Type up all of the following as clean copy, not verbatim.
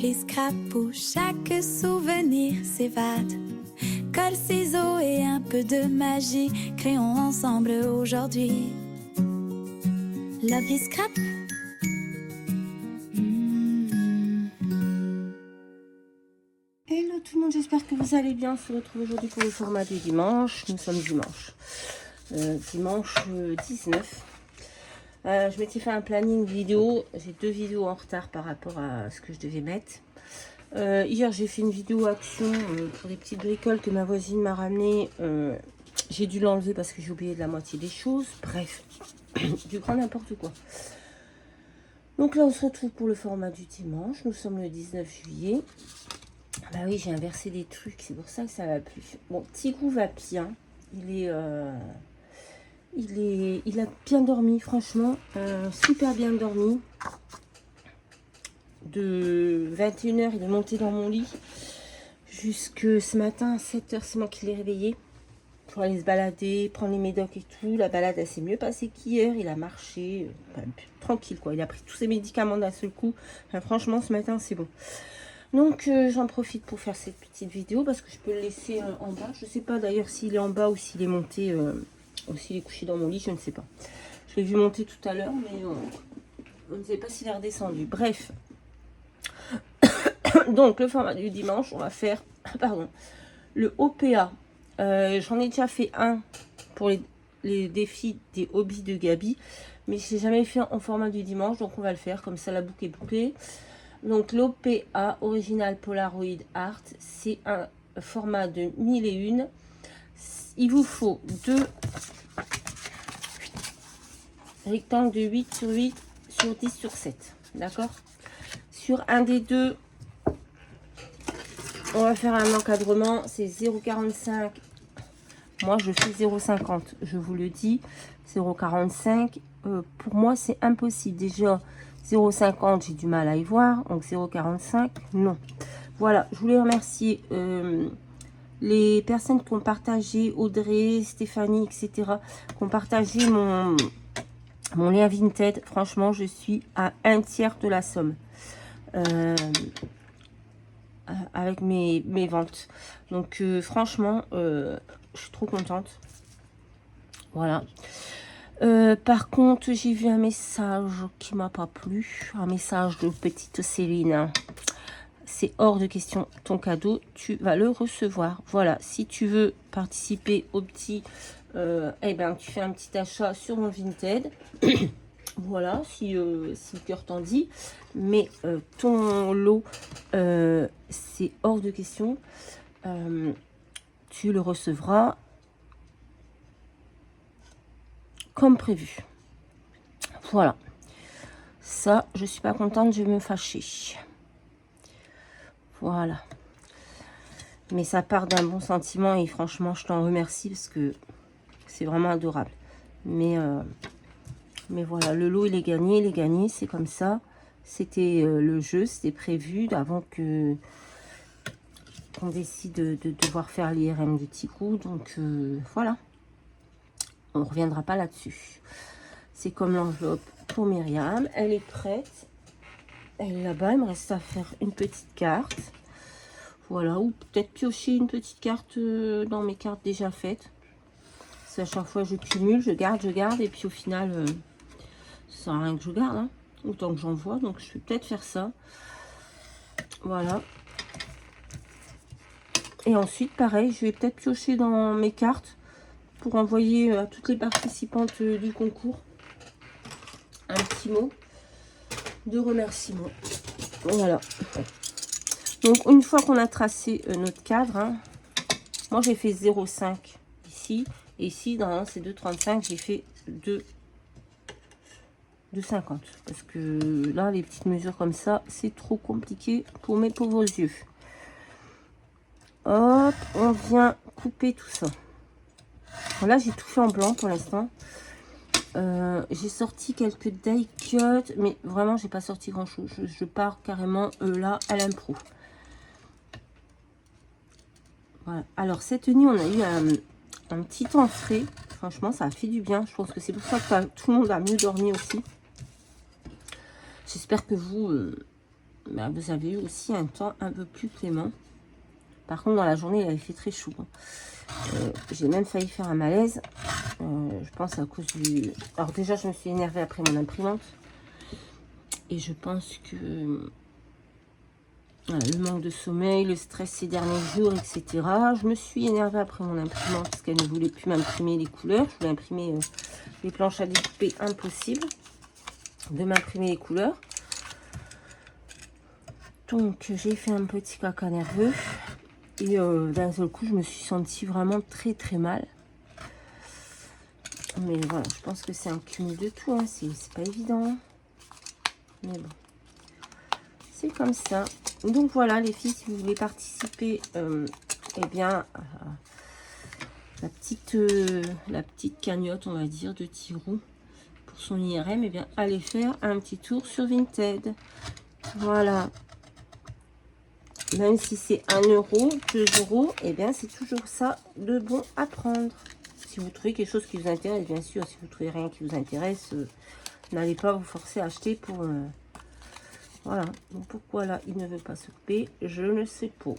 l'appli scrap où chaque souvenir s'évade. Colle, ciseaux et un peu de magie, créons ensemble aujourd'hui l'appli scrap. Hello tout le monde, j'espère que vous allez bien. On se retrouve aujourd'hui pour le format du dimanche. Nous sommes dimanche. Dimanche 19. Je m'étais fait un planning vidéo. J'ai 2 vidéos en retard par rapport à ce que je devais mettre. Hier, j'ai fait une vidéo action pour des petites bricoles que ma voisine m'a ramené. J'ai dû l'enlever parce que j'ai oublié de la moitié des choses. Bref, du grand n'importe quoi. Donc là, on se retrouve pour le format du dimanche. Nous sommes le 19 juillet. Bah oui, j'ai inversé des trucs, c'est pour ça que ça va plus. Bon, Tigrou va bien. Il a bien dormi, franchement, super bien dormi. De 21h, il est monté dans mon lit. Jusque ce matin à 7h, c'est moi qui l'ai réveillé. Pour aller se balader, prendre les médocs et tout. La balade, elle s'est mieux passée qu'hier. Il a marché, tranquille quoi. Il a pris tous ses médicaments d'un seul coup. Enfin, franchement, ce matin, c'est bon. Donc, j'en profite pour faire cette petite vidéo parce que je peux le laisser en bas. Je ne sais pas d'ailleurs s'il est en bas ou s'il est monté, ou s'il est couché dans mon lit, je ne sais pas. Je l'ai vu monter tout à l'heure, mais on ne sait pas s'il est redescendu. Bref. Donc, le format du dimanche, on va faire, pardon, le OPA. J'en ai déjà fait un pour les défis des hobbies de Gabi, mais je n'ai jamais fait en format du dimanche, donc on va le faire, comme ça la boucle est bouclée. Donc l'OPA, Original Polaroid Art, c'est un format de 1001. Il vous faut 2 rectangles de 8 sur 8 sur 10 sur 7. D'accord? Sur un des deux, on va faire un encadrement, c'est 0,45. Moi, je fais 0,50. Je vous le dis, 0,45. Pour moi, c'est impossible. Déjà, 0,50, j'ai du mal à y voir. Donc, 0,45, non. Voilà, je voulais remercier les personnes qui ont partagé, Audrey, Stéphanie, etc., qui ont partagé mon lien Vinted. Franchement, je suis à 1/3 de la somme. Avec mes ventes. Donc, franchement, je suis trop contente. Voilà. Par contre, j'ai vu un message qui m'a pas plu. Un message de petite Céline. C'est hors de question. Ton cadeau, tu vas le recevoir. Voilà. Si tu veux participer au petit, eh ben, tu fais un petit achat sur mon Vinted. Voilà, si le cœur t'en dit. Mais ton lot, c'est hors de question. Tu le recevras comme prévu. Voilà. Ça, je suis pas contente, je vais me fâcher. Voilà. Mais ça part d'un bon sentiment et franchement, je t'en remercie parce que c'est vraiment adorable. Mais voilà, le lot, il est gagné, c'est comme ça. C'était le jeu, c'était prévu avant qu'on décide de devoir faire l'IRM du Tigrou. Donc, voilà. On ne reviendra pas là-dessus. C'est comme l'enveloppe pour Myriam. Elle est prête. Elle est là-bas. Il me reste à faire une petite carte. Voilà. Ou peut-être piocher une petite carte dans mes cartes déjà faites. C'est à chaque fois je cumule, je garde. Et puis au final, ça sert à rien que je garde. Hein. Autant que j'en vois. Donc je vais peut-être faire ça. Voilà. Et ensuite, pareil, je vais peut-être piocher dans mes cartes pour envoyer à toutes les participantes du concours un petit mot de remerciement. Voilà. Donc, une fois qu'on a tracé notre cadre, hein, moi j'ai fait 0,5 ici. Et ici, dans ces 2,35, j'ai fait 2,50. Parce que là, les petites mesures comme ça, c'est trop compliqué pour mes pauvres yeux. Hop, on vient couper tout ça. Là, j'ai tout fait en blanc pour l'instant. J'ai sorti quelques die cuts, mais vraiment, j'ai pas sorti grand chose. Je pars carrément là à l'impro. Voilà. Alors, cette nuit, on a eu un petit temps frais. Franchement, ça a fait du bien. Je pense que c'est pour ça que tout le monde a mieux dormi aussi. J'espère que vous bah, vous avez eu aussi un temps un peu plus clément. Par contre, dans la journée, il avait fait très chaud. J'ai même failli faire un malaise. Je pense à cause du... Alors déjà, je me suis énervée après mon imprimante. Et je pense que voilà, le manque de sommeil, le stress ces derniers jours, etc. Je me suis énervée après mon imprimante parce qu'elle ne voulait plus m'imprimer les couleurs. Je voulais imprimer les planches à découper, impossible de m'imprimer les couleurs. Donc j'ai fait un petit caca nerveux. Et d'un seul coup, je me suis sentie vraiment très très mal. Mais voilà, je pense que c'est un cumul de tout. Hein. C'est pas évident. Mais bon. C'est comme ça. Donc voilà les filles, si vous voulez participer, eh bien, à la petite cagnotte, on va dire, de Tirou pour son IRM, eh bien, allez faire un petit tour sur Vinted. Voilà. Même si c'est 1 euro, 2 euros, eh bien, c'est toujours ça de bon à prendre. Si vous trouvez quelque chose qui vous intéresse, bien sûr, si vous trouvez rien qui vous intéresse, n'allez pas vous forcer à acheter pour... voilà. Donc, pourquoi là, il ne veut pas s'occuper, je ne sais pas.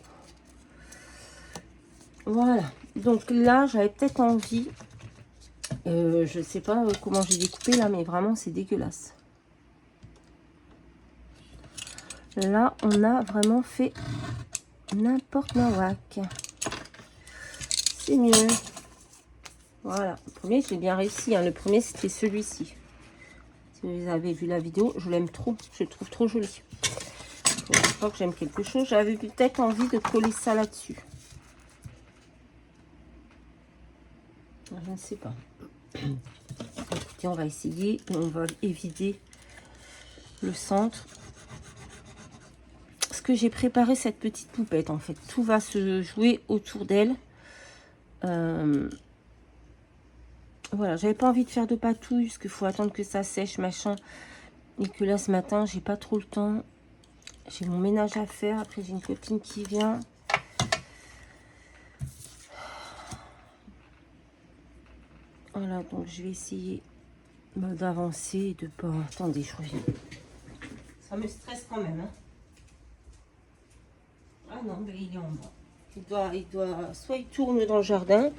Voilà. Donc là, j'avais peut-être envie... je ne sais pas comment j'ai découpé là, mais vraiment, c'est dégueulasse. Là, on a vraiment fait n'importe nawak. C'est mieux. Voilà. Le premier, j'ai bien réussi. Hein. Le premier, c'était celui-ci. Si vous avez vu la vidéo, je l'aime trop. Je le trouve trop joli. Je crois que j'aime quelque chose. J'avais peut-être envie de coller ça là-dessus. Je ne sais pas. Écoutez, on va essayer. Et on va évider le centre. Parce que j'ai préparé cette petite poupette, en fait. Tout va se jouer autour d'elle. Voilà, j'avais pas envie de faire de patouille, parce qu'il faut attendre que ça sèche, machin. Et que là, ce matin, j'ai pas trop le temps. J'ai mon ménage à faire. Après, j'ai une copine qui vient. Voilà, donc je vais essayer d'avancer et de pas... Attendez, je reviens. Ça me stresse quand même, hein. Ah non, ben il est en bas. Il doit... Soit il tourne dans le jardin,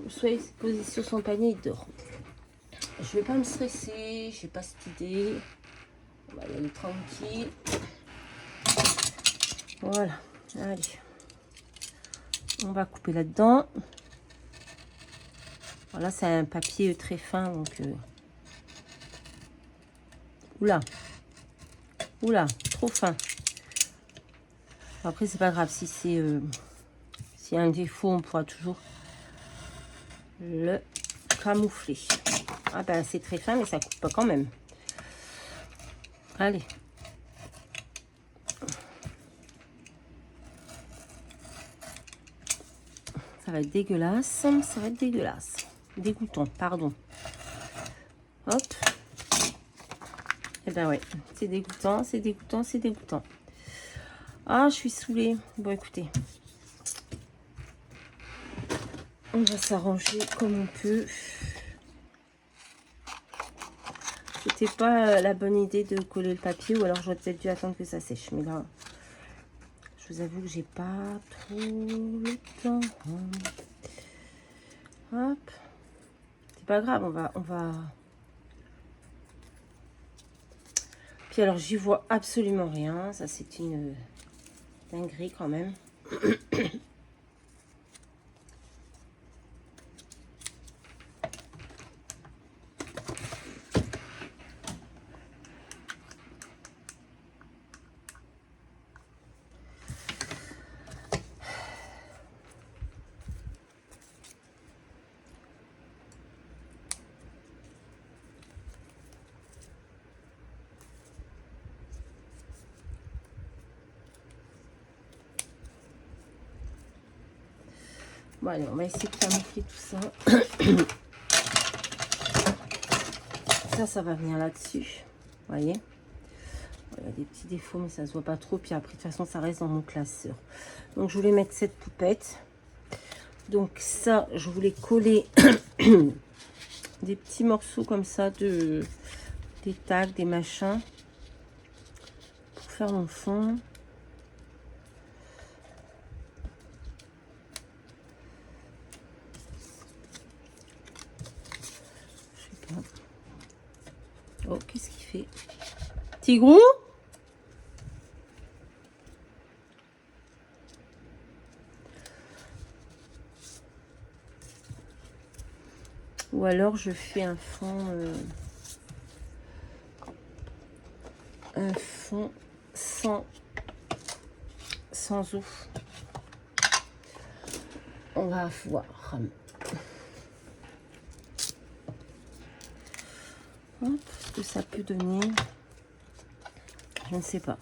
soit il se pose sur son panier, il dort. Je vais pas me stresser, j'ai pas cette idée. On va y aller tranquille. Voilà, allez. On va couper là-dedans. Voilà, c'est un papier très fin, donc... Oula. Oula, trop fin. Après, c'est pas grave. Si c'est... s'il y a un défaut, on pourra toujours le camoufler. Ah ben, c'est très fin, mais ça coupe pas quand même. Allez. Ça va être dégueulasse. Ça va être dégueulasse. Dégoûtant, pardon. Hop. Et ben ouais, c'est dégoûtant, c'est dégoûtant, c'est dégoûtant. Ah, je suis saoulée. Bon, écoutez. On va s'arranger comme on peut. C'était pas la bonne idée de coller le papier, ou alors j'aurais peut-être dû attendre que ça sèche. Mais là, je vous avoue que j'ai pas trop le temps. Hop. C'est pas grave, on va... Puis alors, j'y vois absolument rien. Ça, c'est une dinguerie quand même. Bon, allez, on va essayer de camoufler tout ça. Ça va venir là-dessus. Vous voyez? Il y a des petits défauts, mais ça se voit pas trop. Puis après, de toute façon, ça reste dans mon classeur. Donc, je voulais mettre cette poupette. Donc, ça, je voulais coller des petits morceaux comme ça, des tags, des machins. Pour faire mon fond. Je sais pas. Oh, qu'est-ce qu'il fait? Tigrou? Ou alors je fais un fond sans eau. On va voir. Hop, ce que ça peut donner, je ne sais pas.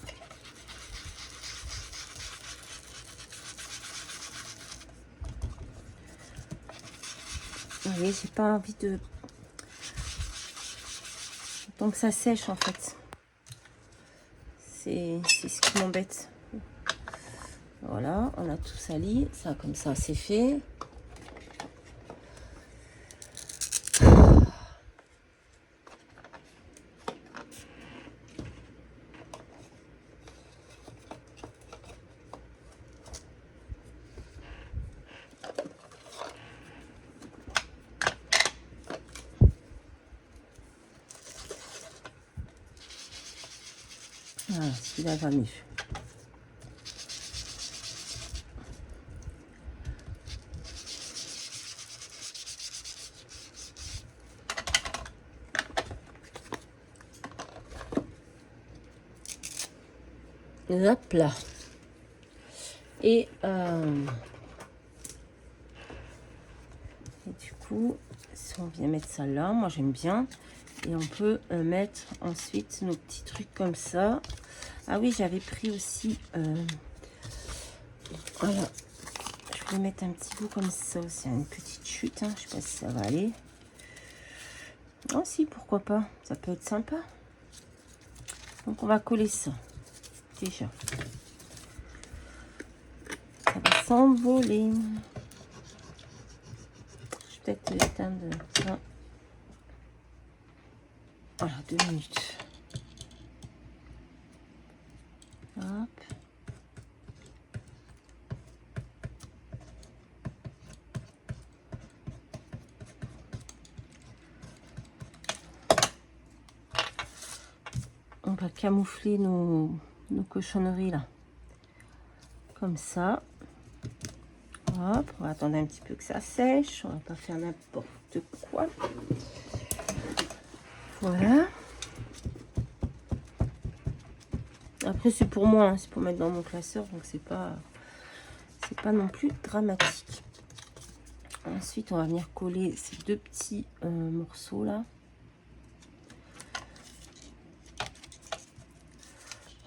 Vous voyez, j'ai pas envie de... Tant que ça sèche en fait. C'est ce qui m'embête. Voilà, on a tout sali. Ça, comme ça, c'est fait. Voilà, celui-là va mieux. Hop là. Et du coup, si on vient mettre ça là, moi j'aime bien. Et on peut mettre ensuite nos petits trucs comme ça. Ah oui, j'avais pris aussi... voilà. Je vais mettre un petit bout comme ça aussi. Une petite chute. Hein. Je sais pas si ça va aller. Oh si, pourquoi pas. Ça peut être sympa. Donc on va coller ça. Déjà. Ça va s'envoler. Je vais peut-être l'éteindre. Voilà, 2 minutes. Hop. On va camoufler nos cochonneries là. Comme ça. Hop, on va attendre un petit peu que ça sèche. On va pas faire n'importe quoi. Voilà. Après c'est pour moi, hein, c'est pour mettre dans mon classeur, donc c'est pas non plus dramatique. Ensuite on va venir coller ces 2 petits morceaux là.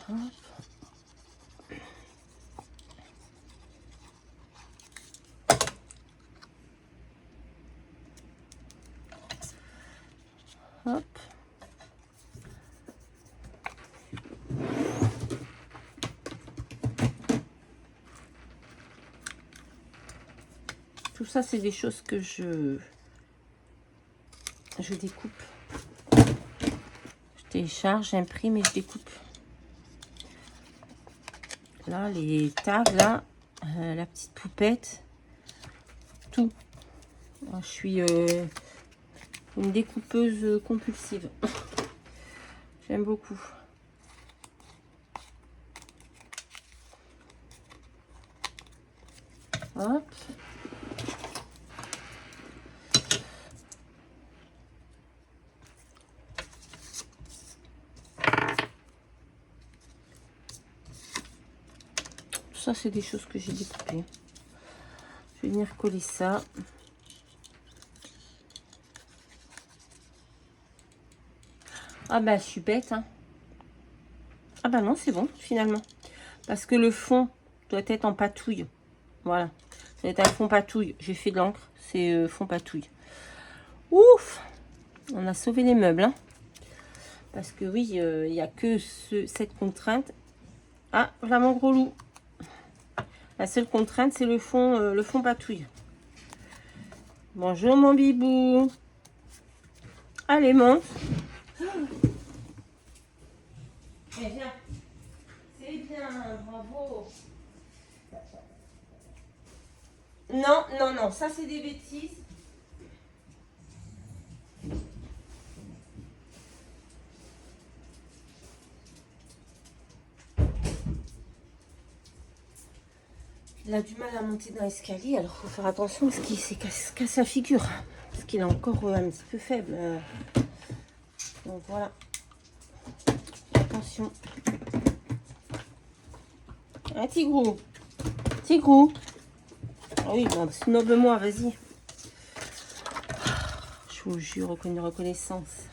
Hop. Hop. Tout ça, c'est des choses que je découpe. Je télécharge, j'imprime et je découpe. Là, les tags, là, la petite poupette, tout. Alors, je suis une découpeuse compulsive. J'aime beaucoup. Hop. Ça, c'est des choses que j'ai découpées. Je vais venir coller ça. Ah bah, je suis bête, hein. Ah bah non, c'est bon, finalement. Parce que le fond doit être en patouille. Voilà. Ça va être un fond patouille. J'ai fait de l'encre. C'est fond patouille. Ouf! On a sauvé les meubles, hein. Parce que oui, il n'y a que cette contrainte. Ah, voilà mon gros loup. La seule contrainte, c'est le fond patouille. Bonjour mon bibou. Allez, monte. Viens. bien, bravo. Non, non, non, ça c'est des bêtises. Il a du mal à monter dans l'escalier, alors il faut faire attention parce qu'il s'est cassé la figure. Parce qu'il est encore un petit peu faible. Donc voilà. Attention. Ah, Tigrou. Tigrou. Ah oui, bon, snob-moi, vas-y. Je vous jure, reconnaissance.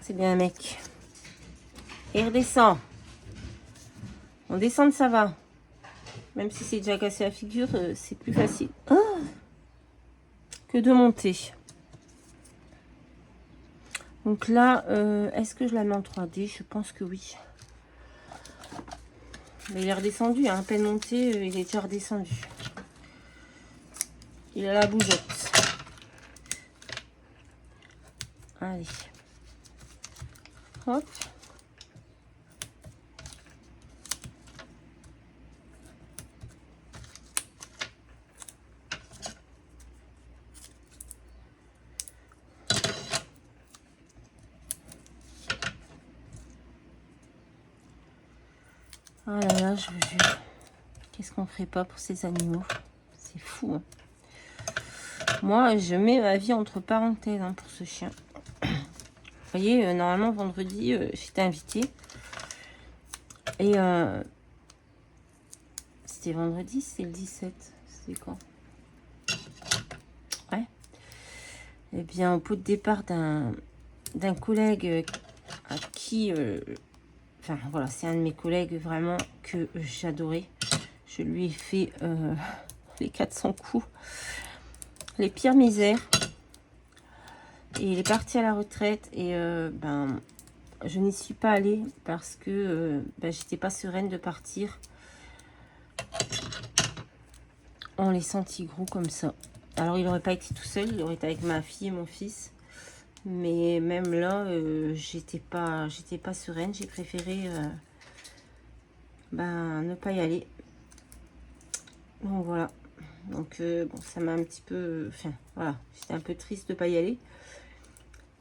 C'est bien un mec. Et redescend. On descend, ça va. Même si c'est déjà cassé la figure, c'est plus facile que de monter. Donc là, est-ce que je la mets en 3D? Je pense que oui. Mais il est redescendu, hein, à peine monté, il est déjà redescendu. Il a la bougeotte. Allez. Hop. Ah là là, je vous jure. Qu'est-ce qu'on ferait pas pour ces animaux? C'est fou. Hein. Moi, je mets ma vie entre parenthèses hein, pour ce chien. Vous voyez, normalement, vendredi, j'étais invitée. Et c'était vendredi, c'était le 17. C'était quand? Ouais. Eh bien, au pot de départ d'un collègue à qui... Enfin, voilà, c'est un de mes collègues vraiment que j'adorais. Je lui ai fait les 400 coups. Les pires misères. Et il est parti à la retraite. Et ben, je n'y suis pas allée parce que ben, j'étais pas sereine de partir en laissant Tigrou comme ça. Alors, il n'aurait pas été tout seul. Il aurait été avec ma fille et mon fils. Mais même là, j'étais pas sereine. J'ai préféré ben, ne pas y aller. Donc voilà. Donc bon, ça m'a un petit peu... Enfin, voilà. J'étais un peu triste de ne pas y aller.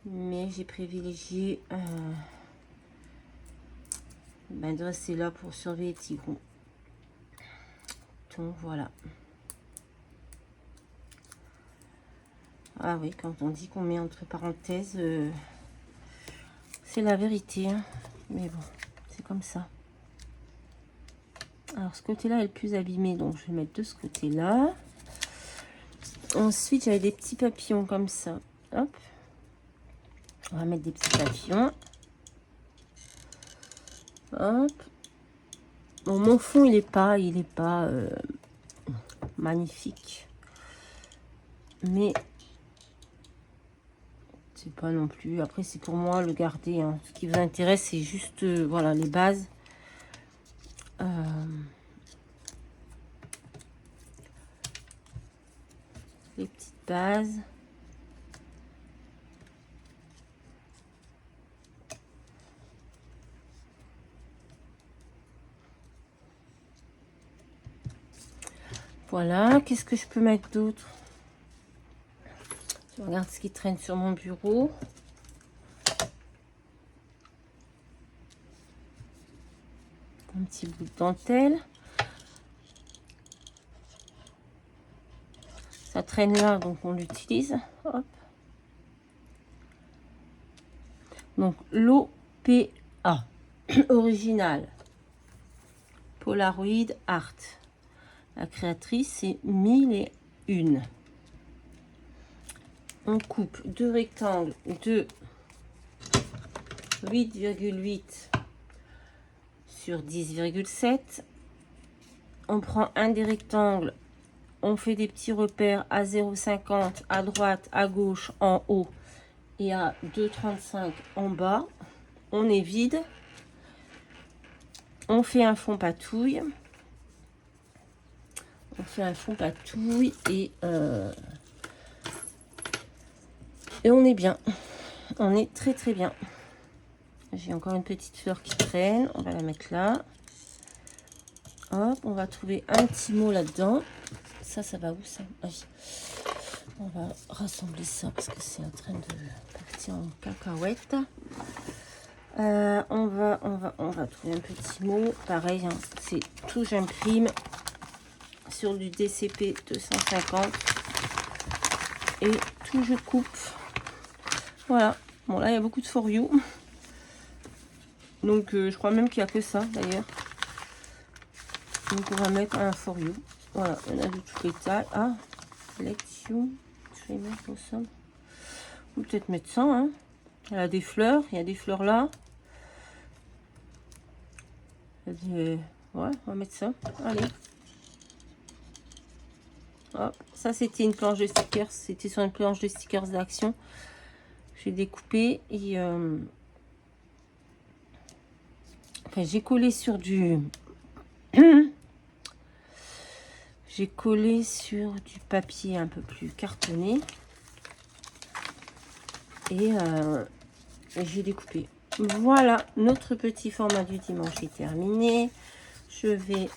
Mais j'ai privilégié ben, de rester là pour surveiller Tigrou. Donc voilà. Ah oui, quand on dit qu'on met entre parenthèses, c'est la vérité. Hein. Mais bon, c'est comme ça. Alors, ce côté-là est le plus abîmé, donc je vais mettre de ce côté-là. Ensuite, j'avais des petits papillons comme ça. Hop. On va mettre des petits papillons. Hop. Bon, mon fond, il est pas magnifique. Mais c'est pas non plus. Après, c'est pour moi le garder. Hein. Ce qui vous intéresse, c'est juste voilà les bases. Les petites bases. Voilà, qu'est-ce que je peux mettre d'autre? Je regarde ce qui traîne sur mon bureau. Un petit bout de dentelle. Ça traîne là, donc on l'utilise. Hop. Donc l'OPA original Polaroid Art. La créatrice, c'est 1001. On coupe deux rectangles de 8,8 sur 10,7. On prend un des rectangles, on fait des petits repères à 0,50 à droite, à gauche, en haut et à 2,35 en bas. On est vide. On fait un fond patouille. On fait un fond patouille et on est bien. On est très très bien. J'ai encore une petite fleur qui traîne. On va la mettre là. Hop, on va trouver un petit mot là-dedans. Ça va où ça? Ah oui. On va rassembler ça parce que c'est en train de partir en cacahuète. On va trouver un petit mot. Pareil, hein, c'est tout, j'imprime sur du DCP 250 et tout je coupe. Voilà. Bon, là il y a beaucoup de for you. Donc je crois même qu'il n'y a que ça d'ailleurs. Donc on va mettre un for you. Voilà, on a de toutes les tailles. Ah, sélection. Je vais mettre ça. On peut peut-être mettre ça. Hein. Il y a des fleurs. Il y a des fleurs là. Ouais, on va mettre ça. Allez. Hop. Ça, c'était une planche de stickers. C'était sur une planche de stickers d'Action. J'ai découpé et enfin, j'ai collé sur du j'ai collé sur du papier un peu plus cartonné et j'ai découpé. Voilà, notre petit format du dimanche est terminé. Je vais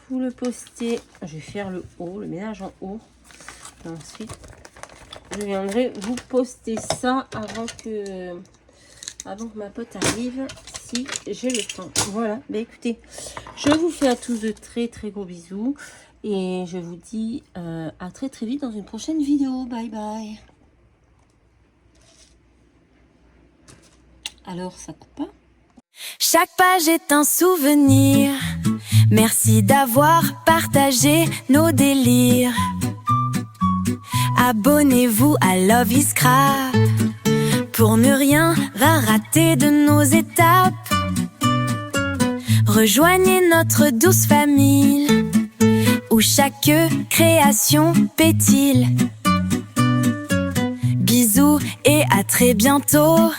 vous le poster. Je vais faire le haut, le ménage en haut. Et ensuite, je viendrai vous poster ça avant que ma pote arrive, si j'ai le temps. Voilà, bah écoutez, je vous fais à tous de très très gros bisous. Et je vous dis à très très vite dans une prochaine vidéo. Bye bye. Alors, ça coupe pas? Chaque page est un souvenir. Merci d'avoir partagé nos délires. Abonnez-vous à Love is Scrap pour ne rien rater de nos étapes. Rejoignez notre douce famille où chaque création pétille. Bisous et à très bientôt.